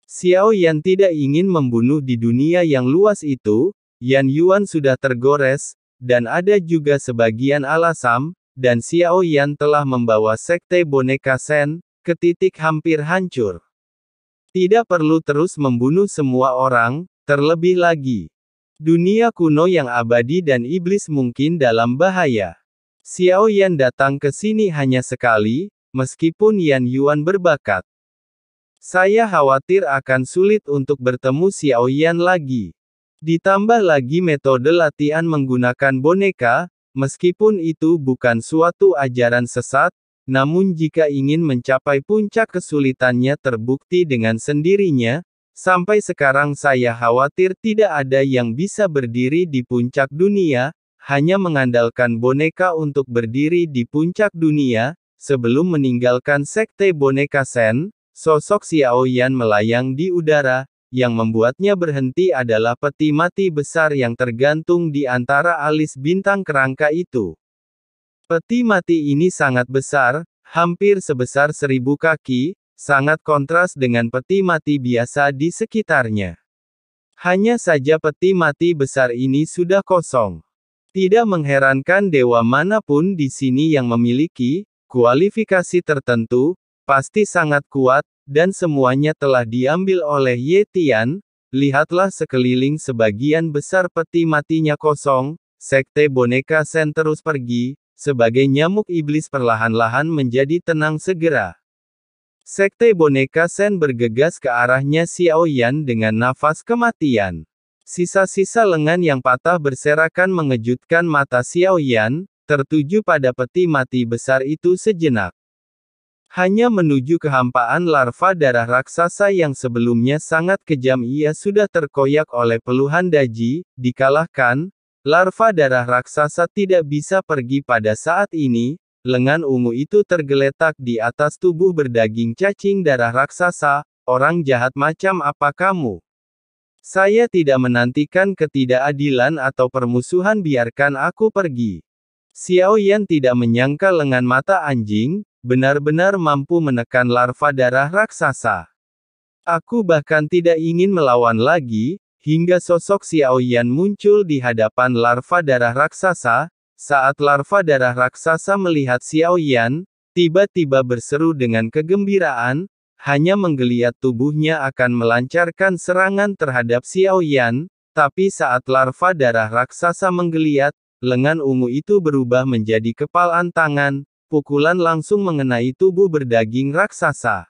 Xiao Yan tidak ingin membunuh di dunia yang luas itu. Yan Yuan sudah tergores, dan ada juga sebagian alasam, dan Xiao Yan telah membawa sekte boneka Sen ke titik hampir hancur. Tidak perlu terus membunuh semua orang, terlebih lagi. Dunia kuno yang abadi dan iblis mungkin dalam bahaya. Xiao Yan datang ke sini hanya sekali, meskipun Yan Yuan berbakat. Saya khawatir akan sulit untuk bertemu Xiao Yan lagi. Ditambah lagi metode latihan menggunakan boneka, meskipun itu bukan suatu ajaran sesat, namun jika ingin mencapai puncak kesulitannya terbukti dengan sendirinya, sampai sekarang saya khawatir tidak ada yang bisa berdiri di puncak dunia, hanya mengandalkan boneka untuk berdiri di puncak dunia. Sebelum meninggalkan sekte boneka Sen, sosok Xiao Yan melayang di udara. Yang membuatnya berhenti adalah peti mati besar yang tergantung di antara alis bintang kerangka itu. Peti mati ini sangat besar, hampir sebesar 1000 kaki, sangat kontras dengan peti mati biasa di sekitarnya. Hanya saja peti mati besar ini sudah kosong. Tidak mengherankan dewa manapun di sini yang memiliki kualifikasi tertentu, pasti sangat kuat, dan semuanya telah diambil oleh Ye Tian. Lihatlah sekeliling, sebagian besar peti matinya kosong. Sekte boneka Sen terus pergi, sebagai nyamuk iblis perlahan-lahan menjadi tenang segera. Sekte boneka Sen bergegas ke arahnya Xiao Yan dengan nafas kematian. Sisa-sisa lengan yang patah berserakan mengejutkan mata Xiao Yan, tertuju pada peti mati besar itu sejenak. Hanya menuju kehampaan larva darah raksasa yang sebelumnya sangat kejam, ia sudah terkoyak oleh peluhan daji, dikalahkan. Larva darah raksasa tidak bisa pergi pada saat ini. Lengan ungu itu tergeletak di atas tubuh berdaging cacing darah raksasa. Orang jahat macam apa kamu? Saya tidak menantikan ketidakadilan atau permusuhan, biarkan aku pergi. Xiao Yan tidak menyangka lengan mata anjing benar-benar mampu menekan larva darah raksasa. Aku bahkan tidak ingin melawan lagi, hingga sosok Xiao Yan muncul di hadapan larva darah raksasa. Saat larva darah raksasa melihat Xiao Yan, tiba-tiba berseru dengan kegembiraan, hanya menggeliat tubuhnya akan melancarkan serangan terhadap Xiao Yan, tapi saat larva darah raksasa menggeliat, lengan ungu itu berubah menjadi kepalan tangan. Pukulan langsung mengenai tubuh berdaging raksasa.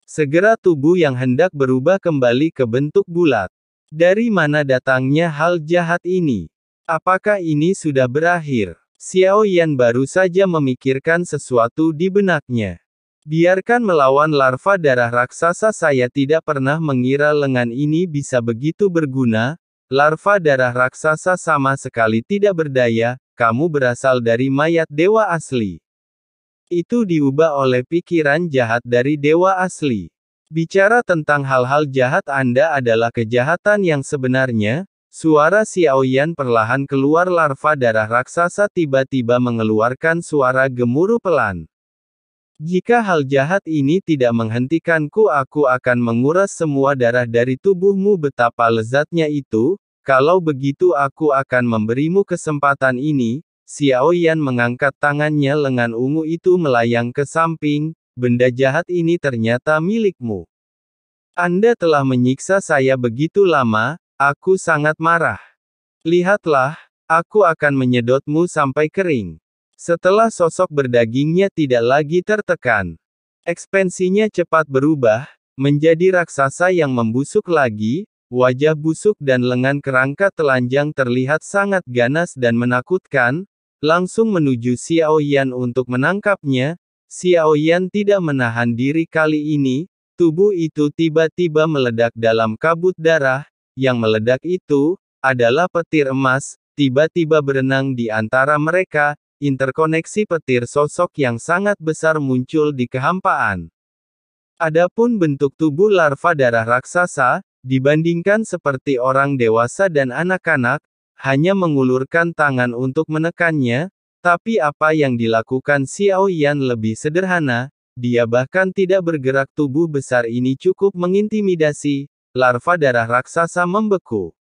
Segera tubuh yang hendak berubah kembali ke bentuk bulat. Dari mana datangnya hal jahat ini? Apakah ini sudah berakhir? Xiao Yan baru saja memikirkan sesuatu di benaknya. Biarkan melawan larva darah raksasa, saya tidak pernah mengira lengan ini bisa begitu berguna. Larva darah raksasa sama sekali tidak berdaya, kamu berasal dari mayat dewa asli. Itu diubah oleh pikiran jahat dari dewa asli. Bicara tentang hal-hal jahat, Anda adalah kejahatan yang sebenarnya. Suara Xiao Yan perlahan keluar. Larva darah raksasa tiba-tiba mengeluarkan suara gemuruh pelan. Jika hal jahat ini tidak menghentikanku, aku akan menguras semua darah dari tubuhmu. Betapa lezatnya itu. Kalau begitu aku akan memberimu kesempatan ini. Xiao Yan mengangkat tangannya, lengan ungu itu melayang ke samping. Benda jahat ini ternyata milikmu. Anda telah menyiksa saya begitu lama, aku sangat marah. Lihatlah, aku akan menyedotmu sampai kering. Setelah sosok berdagingnya tidak lagi tertekan, ekspansinya cepat berubah, menjadi raksasa yang membusuk lagi. Wajah busuk dan lengan kerangka telanjang terlihat sangat ganas dan menakutkan. Langsung menuju Xiao Yan untuk menangkapnya. Xiao Yan tidak menahan diri kali ini. Tubuh itu tiba-tiba meledak dalam kabut darah. Yang meledak itu adalah petir emas, tiba-tiba berenang di antara mereka. Interkoneksi petir sosok yang sangat besar muncul di kehampaan. Adapun bentuk tubuh larva darah raksasa, dibandingkan seperti orang dewasa dan anak-anak, hanya mengulurkan tangan untuk menekannya. Tapi apa yang dilakukan Xiao Yan lebih sederhana. dia bahkan tidak bergerak. Tubuh besar ini cukup mengintimidasi. Larva darah raksasa membeku.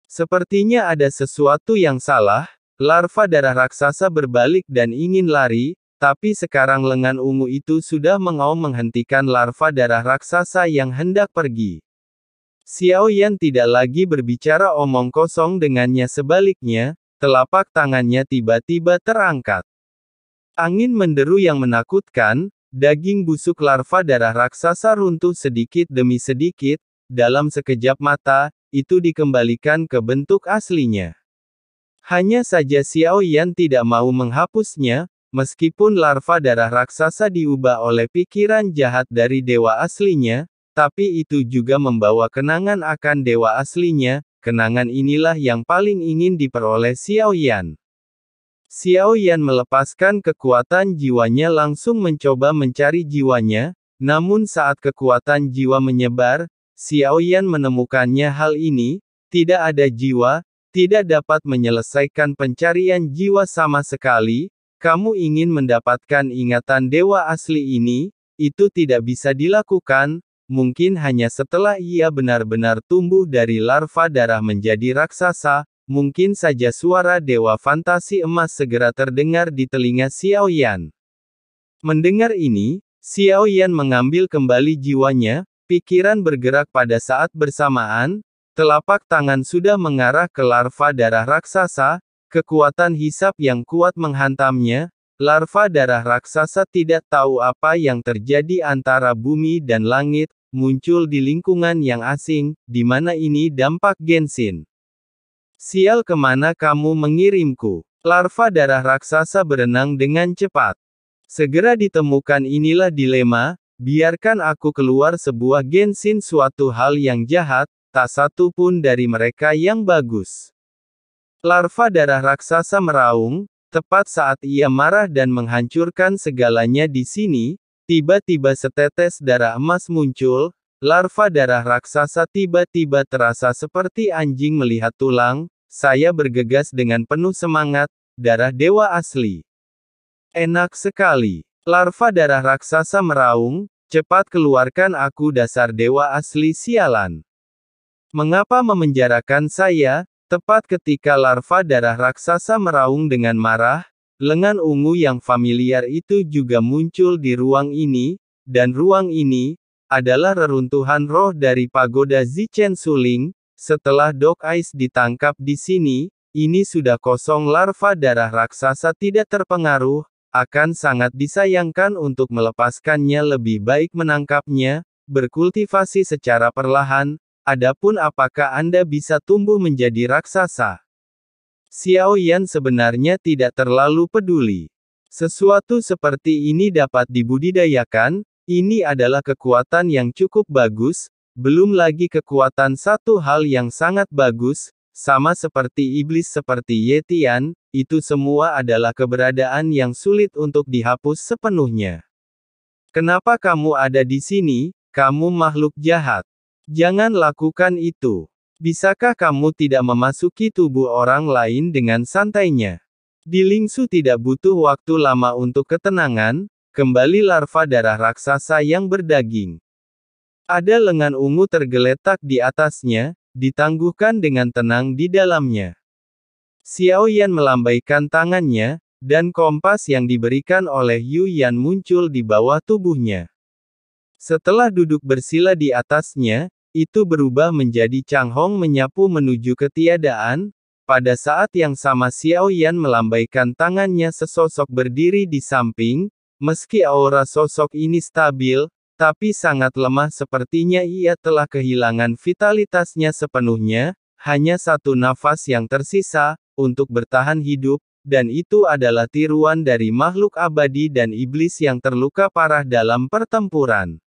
Sepertinya ada sesuatu yang salah. Larva darah raksasa berbalik dan ingin lari, tapi sekarang lengan ungu itu sudah mengaum menghentikan larva darah raksasa yang hendak pergi. Xiao Yan tidak lagi berbicara omong kosong dengannya, sebaliknya, telapak tangannya tiba-tiba terangkat. Angin menderu yang menakutkan, daging busuk larva darah raksasa runtuh sedikit demi sedikit, dalam sekejap mata, itu dikembalikan ke bentuk aslinya. Hanya saja Xiao Yan tidak mau menghapusnya, meskipun larva darah raksasa diubah oleh pikiran jahat dari dewa aslinya, tapi itu juga membawa kenangan akan dewa aslinya. Kenangan inilah yang paling ingin diperoleh Xiao Yan. Xiao Yan melepaskan kekuatan jiwanya, langsung mencoba mencari jiwanya, namun saat kekuatan jiwa menyebar, Xiao Yan menemukannya. Hal ini, tidak ada jiwa, tidak dapat menyelesaikan pencarian jiwa sama sekali. Kamu ingin mendapatkan ingatan dewa asli ini, itu tidak bisa dilakukan. Mungkin hanya setelah ia benar-benar tumbuh dari larva darah menjadi raksasa, mungkin saja suara dewa fantasi emas segera terdengar di telinga Xiao Yan. Mendengar ini, Xiao Yan mengambil kembali jiwanya, pikiran bergerak pada saat bersamaan, telapak tangan sudah mengarah ke larva darah raksasa, kekuatan hisap yang kuat menghantamnya. Larva darah raksasa tidak tahu apa yang terjadi antara bumi dan langit, muncul di lingkungan yang asing, di mana ini dampak Genshin. Sial, kemana kamu mengirimku? Larva darah raksasa berenang dengan cepat. Segera ditemukan. Inilah dilema, biarkan aku keluar sebuah Genshin, suatu hal yang jahat, tak satu pun dari mereka yang bagus. Larva darah raksasa meraung, tepat saat ia marah dan menghancurkan segalanya di sini. Tiba-tiba setetes darah emas muncul, larva darah raksasa tiba-tiba terasa seperti anjing melihat tulang. Saya bergegas dengan penuh semangat, darah dewa asli. Enak sekali. Larva darah raksasa meraung, cepat keluarkan aku, dasar dewa asli sialan. Mengapa memenjarakan saya? Tepat ketika larva darah raksasa meraung dengan marah, lengan ungu yang familiar itu juga muncul di ruang ini, dan ruang ini adalah reruntuhan roh dari pagoda Zichen Suling. Setelah Dog Eyes ditangkap di sini, ini sudah kosong. Larva darah raksasa tidak terpengaruh, akan sangat disayangkan untuk melepaskannya. Lebih baik menangkapnya, berkultivasi secara perlahan. Adapun apakah Anda bisa tumbuh menjadi raksasa? Xiao Yan sebenarnya tidak terlalu peduli. Sesuatu seperti ini dapat dibudidayakan, ini adalah kekuatan yang cukup bagus, belum lagi kekuatan satu hal yang sangat bagus, sama seperti iblis seperti Yetian, itu semua adalah keberadaan yang sulit untuk dihapus sepenuhnya. Kenapa kamu ada di sini, kamu makhluk jahat? Jangan lakukan itu. Bisakah kamu tidak memasuki tubuh orang lain dengan santainya? Di Lingsu tidak butuh waktu lama untuk ketenangan, kembali larva darah raksasa yang berdaging. Ada lengan ungu tergeletak di atasnya, ditangguhkan dengan tenang di dalamnya. Xiao Yan melambaikan tangannya, dan kompas yang diberikan oleh Yu Yan muncul di bawah tubuhnya. Setelah duduk bersila di atasnya, itu berubah menjadi Chang Hong menyapu menuju ketiadaan. Pada saat yang sama Xiao Yan melambaikan tangannya, sesosok berdiri di samping. Meski aura sosok ini stabil, tapi sangat lemah, sepertinya ia telah kehilangan vitalitasnya sepenuhnya. Hanya satu nafas yang tersisa, untuk bertahan hidup, dan itu adalah tiruan dari makhluk abadi dan iblis yang terluka parah dalam pertempuran.